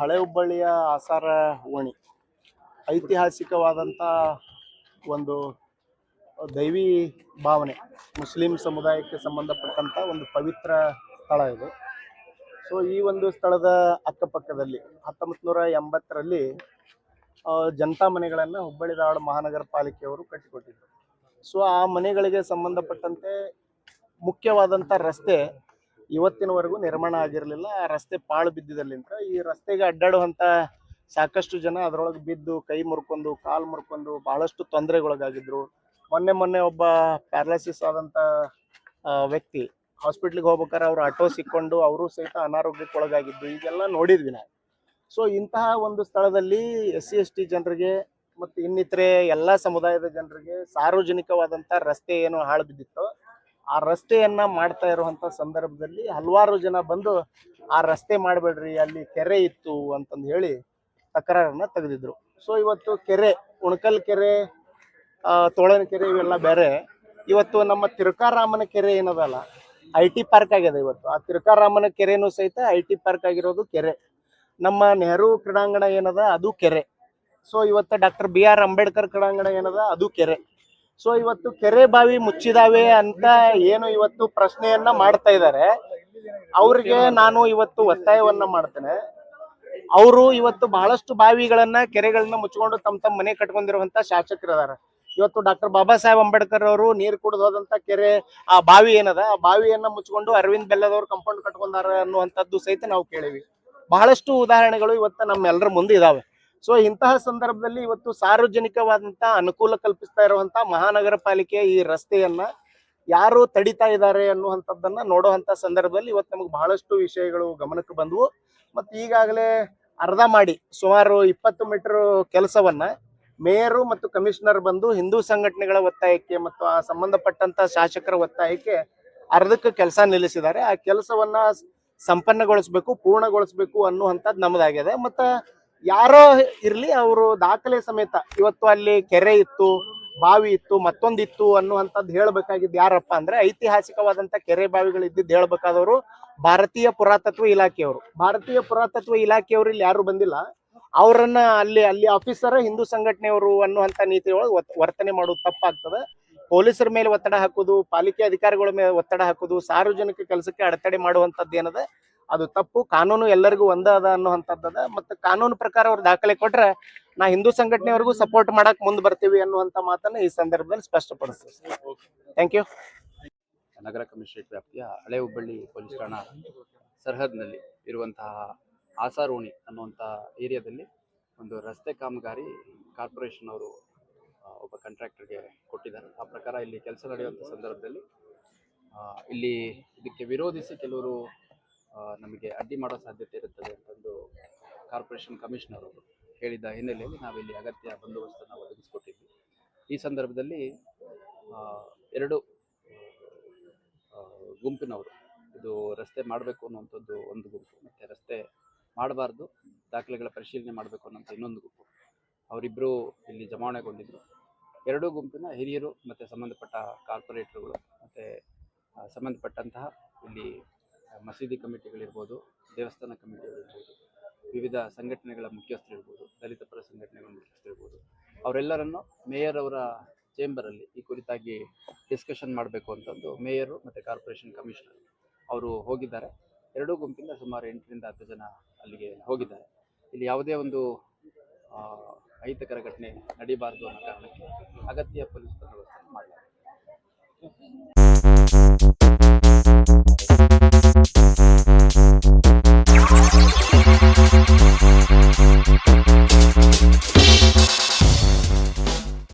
ಹಳೆ ಹುಬ್ಬಳ್ಳಿಯ ಆಸಾರ ಓಣಿ ಐತಿಹಾಸಿಕವಾದಂಥ ಒಂದು ದೈವಿ ಭಾವನೆ, ಮುಸ್ಲಿಂ ಸಮುದಾಯಕ್ಕೆ ಸಂಬಂಧಪಟ್ಟಂಥ ಒಂದು ಪವಿತ್ರ ಸ್ಥಳ ಇದು. ಸೊ ಈ ಒಂದು ಸ್ಥಳದ ಅಕ್ಕಪಕ್ಕದಲ್ಲಿ 1980ರಲ್ಲಿ ಜನತಾ ಮನೆಗಳನ್ನು ಹುಬ್ಬಳ್ಳಿ ಧಾರವಾಡ ಮಹಾನಗರ ಪಾಲಿಕೆಯವರು ಕಟ್ಟಿಕೊಟ್ಟಿದ್ರು. ಸೊ ಆ ಮನೆಗಳಿಗೆ ಸಂಬಂಧಪಟ್ಟಂತೆ ಮುಖ್ಯವಾದಂಥ ರಸ್ತೆ ಇವತ್ತಿನವರೆಗೂ ನಿರ್ಮಾಣ ಆಗಿರಲಿಲ್ಲ. ಆ ರಸ್ತೆ ಪಾಳು ಬಿದ್ದಿದ್ದಲ್ಲಿಂದ ಈ ರಸ್ತೆಗೆ ಅಡ್ಡಾಡುವಂಥ ಸಾಕಷ್ಟು ಜನ ಅದರೊಳಗೆ ಬಿದ್ದು ಕೈ ಮುರ್ಕೊಂಡು ಕಾಲು ಮುರ್ಕೊಂಡು ಬಹಳಷ್ಟು ತೊಂದರೆಗೊಳಗಾಗಿದ್ರು. ಮೊನ್ನೆ ಒಬ್ಬ ಪ್ಯಾರಾಲಿಸಿಸ್ ಆದಂಥ ವ್ಯಕ್ತಿ ಹಾಸ್ಪಿಟ್ಲಿಗೆ ಹೋಗ್ಬೇಕಾದ್ರೆ ಅವ್ರು ಆಟೋ ಸಿಕ್ಕೊಂಡು ಅವರು ಸಹಿತ ಅನಾರೋಗ್ಯಕ್ಕೆ ಒಳಗಾಗಿದ್ದು ಈಗೆಲ್ಲ ನೋಡಿದ್ವಿ ನಾವು. ಸೊ ಇಂತಹ ಒಂದು ಸ್ಥಳದಲ್ಲಿ SC/ST ಜನರಿಗೆ ಮತ್ತು ಇನ್ನಿತರೆ ಎಲ್ಲ ಸಮುದಾಯದ ಜನರಿಗೆ ಸಾರ್ವಜನಿಕವಾದಂಥ ರಸ್ತೆ ಏನು ಹಾಳು ಬಿದ್ದಿತ್ತೋ ಆ ರಸ್ತೆಯನ್ನ ಮಾಡ್ತಾ ಇರುವಂಥ ಸಂದರ್ಭದಲ್ಲಿ ಹಲವಾರು ಜನ ಬಂದು ಆ ರಸ್ತೆ ಮಾಡಬೇಡ್ರಿ, ಅಲ್ಲಿ ಕೆರೆ ಇತ್ತು ಅಂತಂದು ಹೇಳಿ ತಕರಾರನ್ನ ತೆಗೆದಿದ್ರು. ಸೊ ಇವತ್ತು ಕೆರೆ, ಉಣಕಲ್ ಕೆರೆ, ತೋಳನ ಕೆರೆ ಇವೆಲ್ಲ ಬೇರೆ. ಇವತ್ತು ನಮ್ಮ ತಿರುಕಾರಾಮನ ಕೆರೆ ಏನದಲ್ಲ, IT ಪಾರ್ಕ್ ಆಗಿದೆ. ಇವತ್ತು ಆ ತಿರುಕಾರಾಮನ ಕೆರೆನೂ ಸಹಿತ IT ಪಾರ್ಕ್ ಆಗಿರೋದು ಕೆರೆ. ನಮ್ಮ ನೆಹರು ಕ್ರೀಡಾಂಗಣ ಏನದ ಅದು ಕೆರೆ. ಸೊ ಇವತ್ತು ಡಾಕ್ಟರ್ BR ಅಂಬೇಡ್ಕರ್ ಕ್ರೀಡಾಂಗಣ ಏನದ ಅದು ಕೆರೆ. ಸೊ ಇವತ್ತು ಕೆರೆ ಬಾವಿ ಮುಚ್ಚಿದಾವೆ ಅಂತ ಏನು ಇವತ್ತು ಪ್ರಶ್ನೆಯನ್ನ ಮಾಡ್ತಾ ಇದ್ದಾರೆ, ಅವ್ರಿಗೆ ನಾನು ಇವತ್ತು ಒತ್ತಾಯವನ್ನ ಮಾಡ್ತೇನೆ. ಅವರು ಇವತ್ತು ಬಹಳಷ್ಟು ಬಾವಿಗಳನ್ನ ಕೆರೆಗಳನ್ನ ಮುಚ್ಕೊಂಡು ತಮ್ಮ ಮನೆ ಕಟ್ಕೊಂಡಿರುವಂತ ಶಾಸಕರಿದ್ದಾರೆ. ಇವತ್ತು ಡಾಕ್ಟರ್ ಬಾಬಾ ಸಾಹೇಬ್ ಅಂಬೇಡ್ಕರ್ ಅವರು ನೀರು ಕುಡಿದು ಹೋದಂತ ಕೆರೆ, ಆ ಬಾವಿ ಏನದ, ಆ ಬಾವಿಯನ್ನ ಮುಚ್ಕೊಂಡು ಅರವಿಂದ್ ಬೆಲ್ಲದವ್ರು ಕಂಪೌಂಡ್ ಕಟ್ಕೊಂಡಾರ ಅನ್ನುವಂಥದ್ದು ಸಹಿತ ನಾವು ಕೇಳಿವಿ. ಬಹಳಷ್ಟು ಉದಾಹರಣೆಗಳು ಇವತ್ತು ನಮ್ಮೆಲ್ಲರ ಮುಂದೆ ಇದಾವೆ. ಸೊ ಇಂತಹ ಸಂದರ್ಭದಲ್ಲಿ ಇವತ್ತು ಸಾರ್ವಜನಿಕವಾದಂತ ಅನುಕೂಲ ಕಲ್ಪಿಸ್ತಾ ಇರುವಂತ ಮಹಾನಗರ ಪಾಲಿಕೆ ಈ ರಸ್ತೆಯನ್ನ ಯಾರು ತಡಿತಾ ಇದ್ದಾರೆ ಅನ್ನುವಂಥದ್ದನ್ನ ನೋಡುವಂತ ಸಂದರ್ಭದಲ್ಲಿ ಇವತ್ತು ನಮಗೆ ಬಹಳಷ್ಟು ವಿಷಯಗಳು ಗಮನಕ್ಕೆ ಬಂದವು. ಮತ್ತು ಈಗಾಗಲೇ ಅರ್ಧ ಮಾಡಿ ಸುಮಾರು 20 ಮೀಟರ್ ಕೆಲಸವನ್ನ ಮೇಯರು ಮತ್ತು ಕಮಿಷನರ್ ಬಂದು ಹಿಂದೂ ಸಂಘಟನೆಗಳ ಒತ್ತಾಯಕ್ಕೆ ಮತ್ತು ಆ ಸಂಬಂಧಪಟ್ಟಂತ ಶಾಸಕರ ಒತ್ತಾಯಕ್ಕೆ ಅರ್ಧಕ್ಕೆ ಕೆಲಸ ನಿಲ್ಲಿಸಿದ್ದಾರೆ. ಆ ಕೆಲಸವನ್ನ ಸಂಪನ್ನಗೊಳಿಸ್ಬೇಕು, ಪೂರ್ಣಗೊಳಿಸ್ಬೇಕು ಅನ್ನುವಂಥದ್ದು ನಮ್ಮದಾಗಿದೆ. ಮತ್ತು ಯಾರೋ ಇರ್ಲಿ, ಅವರು ದಾಖಲೆ ಸಮೇತ ಇವತ್ತು ಅಲ್ಲಿ ಕೆರೆ ಇತ್ತು, ಬಾವಿ ಇತ್ತು, ಮತ್ತೊಂದಿತ್ತು ಅನ್ನುವಂಥದ್ದು ಹೇಳ್ಬೇಕಾಗಿದ್ದು ಯಾರಪ್ಪ ಅಂದ್ರೆ ಐತಿಹಾಸಿಕವಾದಂಥ ಕೆರೆ ಬಾವಿಗಳು ಇದ್ದಿದ್ದು ಹೇಳ್ಬೇಕಾದವರು ಭಾರತೀಯ ಪುರಾತತ್ವ ಇಲಾಖೆಯವರು. ಭಾರತೀಯ ಪುರಾತತ್ವ ಇಲಾಖೆಯವರು ಇಲ್ಲಿ ಯಾರು ಬಂದಿಲ್ಲ. ಅವರನ್ನ ಅಲ್ಲಿ ಆಫೀಸರ್ ಹಿಂದೂ ಸಂಘಟನೆಯವರು ಅನ್ನುವಂಥ ನೀತಿ ಒಳಗೆ ವರ್ತನೆ ಮಾಡೋದು ತಪ್ಪಾಗ್ತದೆ. ಪೊಲೀಸರ ಮೇಲೆ ಒತ್ತಡ ಹಾಕೋದು, ಪಾಲಿಕೆ ಅಧಿಕಾರಿಗಳ ಮೇಲೆ ಒತ್ತಡ ಹಾಕೋದು, ಸಾರ್ವಜನಿಕ ಕೆಲಸಕ್ಕೆ ಅಡೆತಡೆ ಮಾಡುವಂಥದ್ದು ಏನದ ಅದು ತಪ್ಪು. ಕಾನೂನು ಎಲ್ಲರಿಗೂ ಒಂದ ಅದ ಅನ್ನುವಂಥದ್ದದ. ಮತ್ತು ಕಾನೂನು ಪ್ರಕಾರ ಅವ್ರು ದಾಖಲೆ ಕೊಟ್ರೆ ನಾ ಹಿಂದೂ ಸಂಘಟನೆಯವರೆಗೂ ಸಪೋರ್ಟ್ ಮಾಡಕ್ ಮುಂದೆ ಬರ್ತೀವಿ ಅನ್ನುವಂಥ ಮಾತನ್ನ ಈ ಸಂದರ್ಭದಲ್ಲಿ ಸ್ಪಷ್ಟಪಡಿಸ್ತೀವಿ. Thank you. ನಗರ ಕಮಿಷನರೇಟ್ ವ್ಯಾಪ್ತಿಯ ಹಳೆ ಹುಬ್ಬಳ್ಳಿ ಪೊಲೀಸ್ ಠಾಣಾ ಸರ್ಹದ್ನಲ್ಲಿ ಇರುವಂತಹ ಆಸಾರೋಣಿ ಅನ್ನುವಂಥ ಏರಿಯಾದಲ್ಲಿ ಒಂದು ರಸ್ತೆ ಕಾಮಗಾರಿ ಕಾರ್ಪೊರೇಷನ್ ಅವರು ಒಬ್ಬ ಕಾಂಟ್ರಾಕ್ಟರ್ಗೆ ಕೊಟ್ಟಿದ್ದಾರೆ. ಆ ಪ್ರಕಾರ ಇಲ್ಲಿ ಕೆಲಸ ನಡೆಯುವಂಥ ಸಂದರ್ಭದಲ್ಲಿ ಇಲ್ಲಿ ಇದಕ್ಕೆ ವಿರೋಧಿಸಿ ಕೆಲವರು ನಮಗೆ ಅಡ್ಡಿ ಮಾಡೋ ಸಾಧ್ಯತೆ ಇರುತ್ತದೆ ಅಂತಂದು ಕಾರ್ಪೊರೇಷನ್ ಕಮಿಷನರ್ ಅವರು ಹೇಳಿದ್ದ ಹಿನ್ನೆಲೆಯಲ್ಲಿ ನಾವಿಲ್ಲಿ ಅಗತ್ಯ ಬಂದೋಬಸ್ತನ್ನು ಒದಗಿಸಿಕೊಟ್ಟಿದ್ವಿ. ಈ ಸಂದರ್ಭದಲ್ಲಿ ಎರಡು ಗುಂಪಿನವರು ಇದು ರಸ್ತೆ ಮಾಡಬೇಕು ಅನ್ನುವಂಥದ್ದು ಒಂದು ಗುಂಪು, ಮತ್ತು ರಸ್ತೆ ಮಾಡಬಾರ್ದು, ದಾಖಲೆಗಳ ಪರಿಶೀಲನೆ ಮಾಡಬೇಕು ಅನ್ನೋಂಥ ಇನ್ನೊಂದು ಗುಂಪು, ಅವರಿಬ್ಬರು ಇಲ್ಲಿ ಜಮಾವಣೆಗೊಂಡಿದ್ದರು. ಎರಡೂ ಗುಂಪಿನ ಹಿರಿಯರು ಮತ್ತು ಸಂಬಂಧಪಟ್ಟ ಕಾರ್ಪೊರೇಟರ್ಗಳು ಮತ್ತು ಸಂಬಂಧಪಟ್ಟಂತಹ ಇಲ್ಲಿ ಮಸೀದಿ ಕಮಿಟಿಗಳಿರ್ಬೋದು, ದೇವಸ್ಥಾನ ಕಮಿಟಿಗಳಿರ್ಬೋದು, ವಿವಿಧ ಸಂಘಟನೆಗಳ ಮುಖ್ಯಸ್ಥರಿರ್ಬೋದು, ದಲಿತ ಪರ ಸಂಘಟನೆಗಳ ಮುಖ್ಯಸ್ಥರಿರ್ಬೋದು, ಅವರೆಲ್ಲರನ್ನು ಮೇಯರ್ ಅವರ ಚೇಂಬರಲ್ಲಿ ಈ ಕುರಿತಾಗಿ ಡಿಸ್ಕಷನ್ ಮಾಡಬೇಕು ಅಂತಂದು ಮೇಯರು ಮತ್ತು ಕಾರ್ಪೊರೇಷನ್ ಕಮಿಷನರ್ ಅವರು ಹೋಗಿದ್ದಾರೆ. ಎರಡೂ ಗುಂಪಿಂದ ಸುಮಾರು 8 ರಿಂದ 10 ಜನ ಅಲ್ಲಿಗೆ ಹೋಗಿದ್ದಾರೆ. ಇಲ್ಲಿ ಯಾವುದೇ ಒಂದು ಅಹಿತಕರ ಘಟನೆ ನಡೀಬಾರ್ದು ಅನ್ನೋ ಕಾರಣಕ್ಕೆ ಅಗತ್ಯ ಪೊಲೀಸ್ ಬಂದೋಬಸ್ತ್